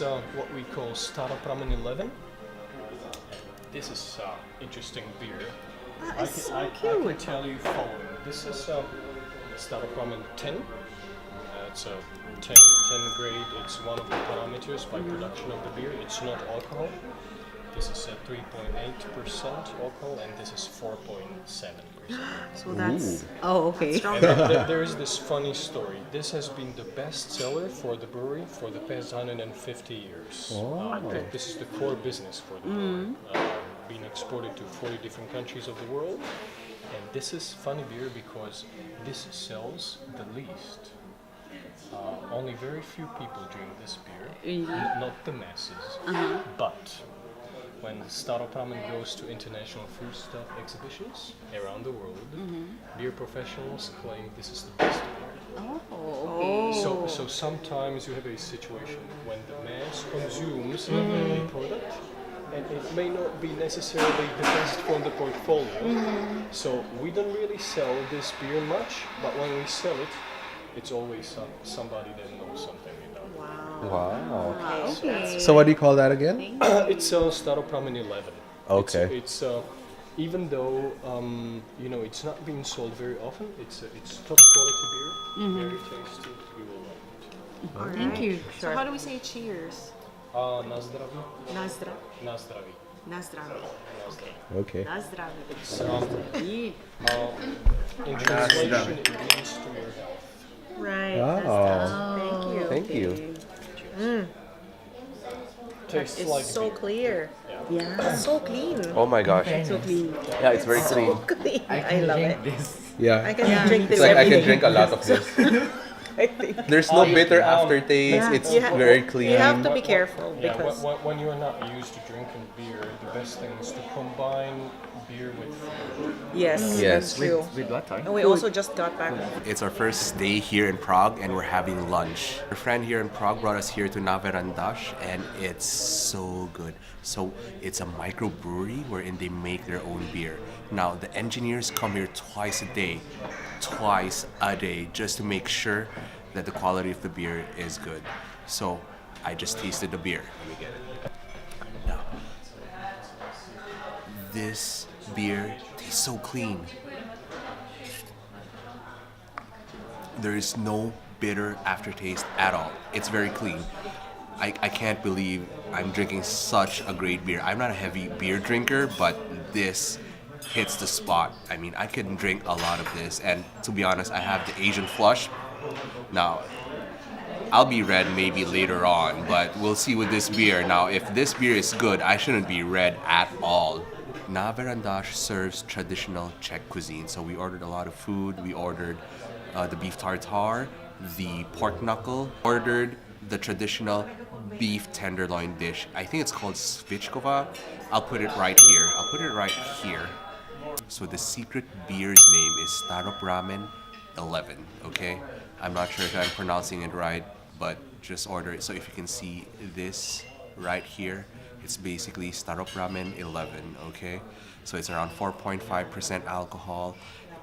is what we call Staropramen 11. This is interesting beer. It's so I cute. can tell you following. This is Staropramen 10. It's a 10 grade. It's one of the parameters by production of the beer. It's not alcohol. This is 3.8% alcohol, and this is 4.7%. So that's okay. strong. And there is this funny story. This has been the best seller for the brewery for the past 150 years. This is the core business for the brewery. Being exported to 40 different countries of the world. And this is funny beer because this sells the least. Only very few people drink this beer, not the masses. But when Staropramen goes to international foodstuff exhibitions around the world, beer professionals claim this is the best beer. So sometimes you have a situation when the mass consumes a product, and it may not be necessarily the best from the portfolio. So we don't really sell this beer much, but when we sell it, it's always somebody that knows something about it. Wow. Okay. So what do you call that again? It's Staropramen 11. Okay. It's even though it's not being sold very often. It's top quality beer, very tasty. You will like it. Thank you. So how do we say cheers? Na zdraví. Na zdraví. Na zdraví. Na zdraví. Okay. Na zdraví. In translation, it means to your health. Right. Oh. Thank you. Thank you. Tastes It's like so beer. clear. Yeah. So clean. Oh my gosh. So clean. Yeah, it's very So clean. clean. I love it. Yeah. I can drink this It's like I every can day. drink a lot of this. I think. There's no bitter aftertaste. It's very clean. You have to be careful Yeah, because when you're not used to drinking beer, the best thing is to combine beer with food. yes, Yes. that's true. With what, sorry? And we also just got back. It's our first day here in Prague and we're having lunch. Our friend here in Prague brought us here to Na Varandache and it's so good. So it's a microbrewery wherein they make their own beer. Now the engineers come here twice a day, just to make sure that the quality of the beer is good. So I just tasted the beer. Let me get it. Now, this beer tastes so clean. There is no bitter aftertaste at all. It's very clean. I can't believe I'm drinking such a great beer. I'm not a heavy beer drinker, but this hits the spot. I mean, I can drink a lot of this, and to be honest, I have the Asian flush. Now, I'll be red maybe later on, but we'll see with this beer. Now, if this beer is good, I shouldn't be red at all. Na Varandache serves traditional Czech cuisine, so we ordered a lot of food. We ordered the beef tartare, the pork knuckle, ordered the traditional beef tenderloin dish. I think it's called Svickova. I'll put it right here. So the secret beer's name is Staropramen 11, okay? I'm not sure if I'm pronouncing it right, but just order it. So if you can see this right here, it's basically Staropramen 11, okay? So it's around 4.5% alcohol.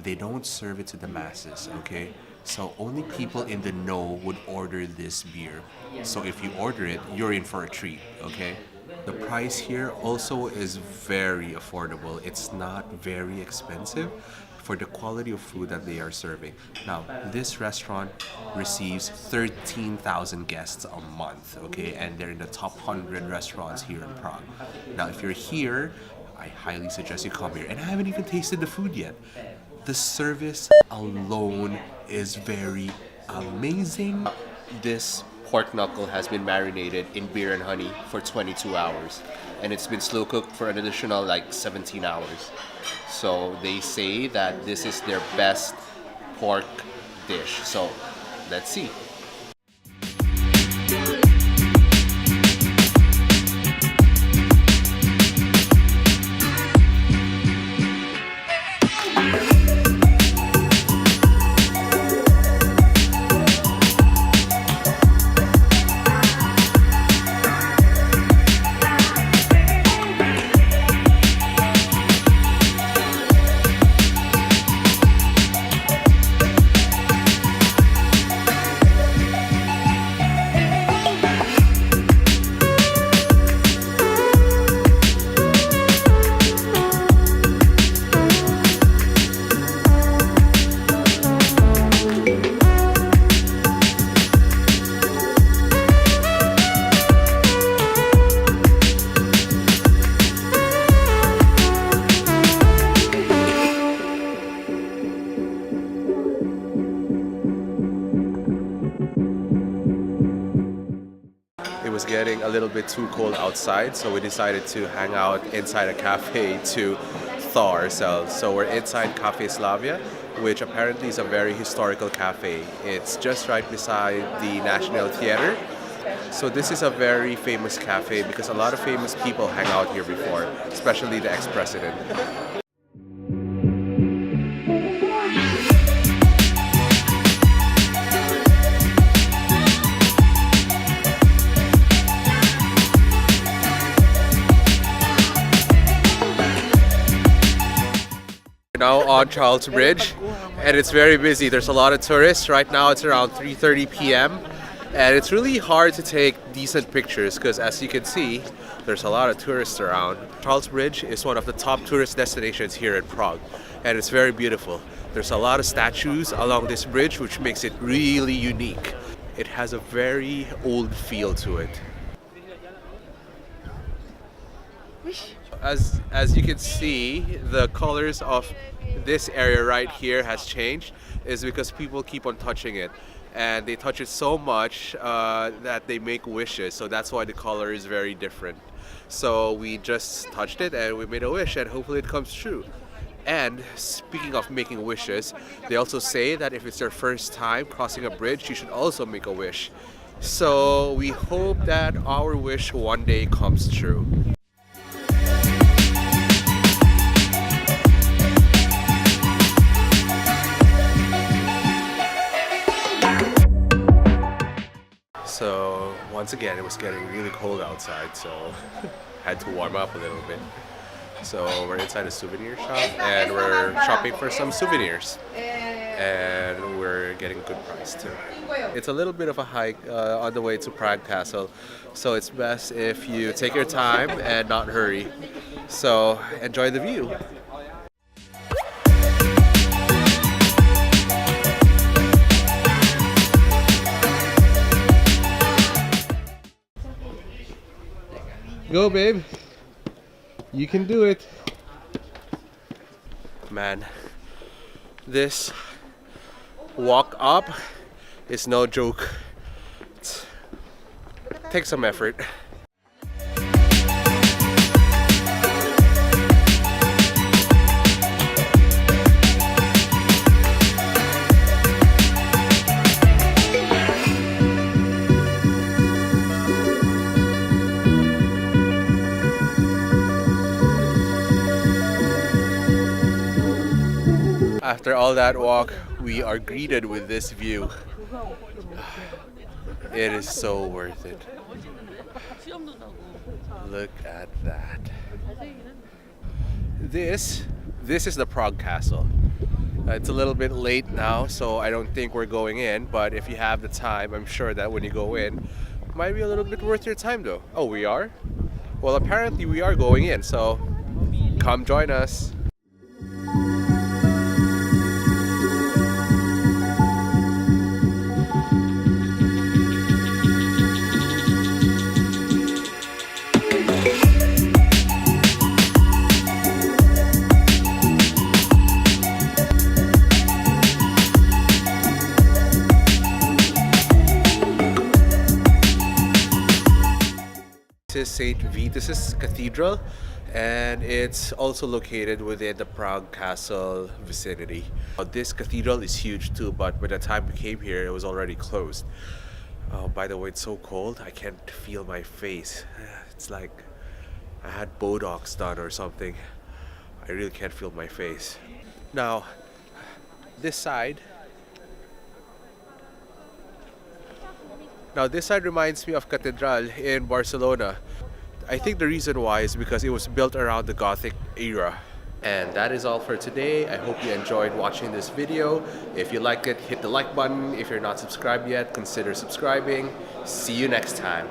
They don't serve it to the masses, okay? So only people in the know would order this beer. So if you order it, you're in for a treat, okay? The price here also is very affordable. It's not very expensive for the quality of food that they are serving. Now, this restaurant receives 13,000 guests a month, okay? And they're in the top 100 restaurants here in Prague. Now, if you're here, I highly suggest you come here. And I haven't even tasted the food yet. The service alone is very amazing. This pork knuckle has been marinated in beer and honey for 22 hours. And it's been slow cooked for an additional like 17 hours. So they say that this is their best pork dish. So let's see. getting a little bit too cold outside, so we decided to hang out inside a cafe to thaw ourselves. So we're inside Cafe Slavia, which apparently is a very historical cafe. It's just right beside the National Theater. So this is a very famous cafe because a lot of famous people hang out here before, especially the ex-president. Now on Charles Bridge, and it's very busy. There's a lot of tourists. Right now it's around 3:30 p.m. and it's really hard to take decent pictures because, as you can see, there's a lot of tourists around. Charles Bridge is one of the top tourist destinations here in Prague, and it's very beautiful. There's a lot of statues along this bridge, which makes it really unique. It has a very old feel to it. As you can see, the colors of this area right here has changed is because people keep on touching it, and they touch it so much that they make wishes, so that's why the color is very different. So we just touched it and we made a wish, and hopefully it comes true. And speaking of making wishes, they also say that if it's your first time crossing a bridge, you should also make a wish. So we hope that our wish one day comes true. So once again, it was getting really cold outside, so had to warm up a little bit. So we're inside a souvenir shop and we're shopping for some souvenirs, and we're getting a good price too. It's a little bit of a hike on the way to Prague Castle, so it's best if you take your time and not hurry. So enjoy the view. Go, babe. You can do it. Man, this walk up is no joke. It takes some effort. After all that walk, we are greeted with this view. It is so worth it. Look at that. This is the Prague Castle. It's a little bit late now, so I don't think we're going in, but if you have the time, I'm sure that when you go in, it might be a little bit worth your time though. Oh, we are? Well, apparently we are going in, so come join us. This is St. Vitus's Cathedral, and it's also located within the Prague Castle vicinity. This cathedral is huge too, but by the time we came here, it was already closed. Oh, by the way, it's so cold, I can't feel my face. It's like I had Botox done or something. I really can't feel my face. Now, this side reminds me of Cathedral in Barcelona. I think the reason why is because it was built around the Gothic era. And that is all for today. I hope you enjoyed watching this video. If you liked it, hit the like button. If you're not subscribed yet, consider subscribing. See you next time.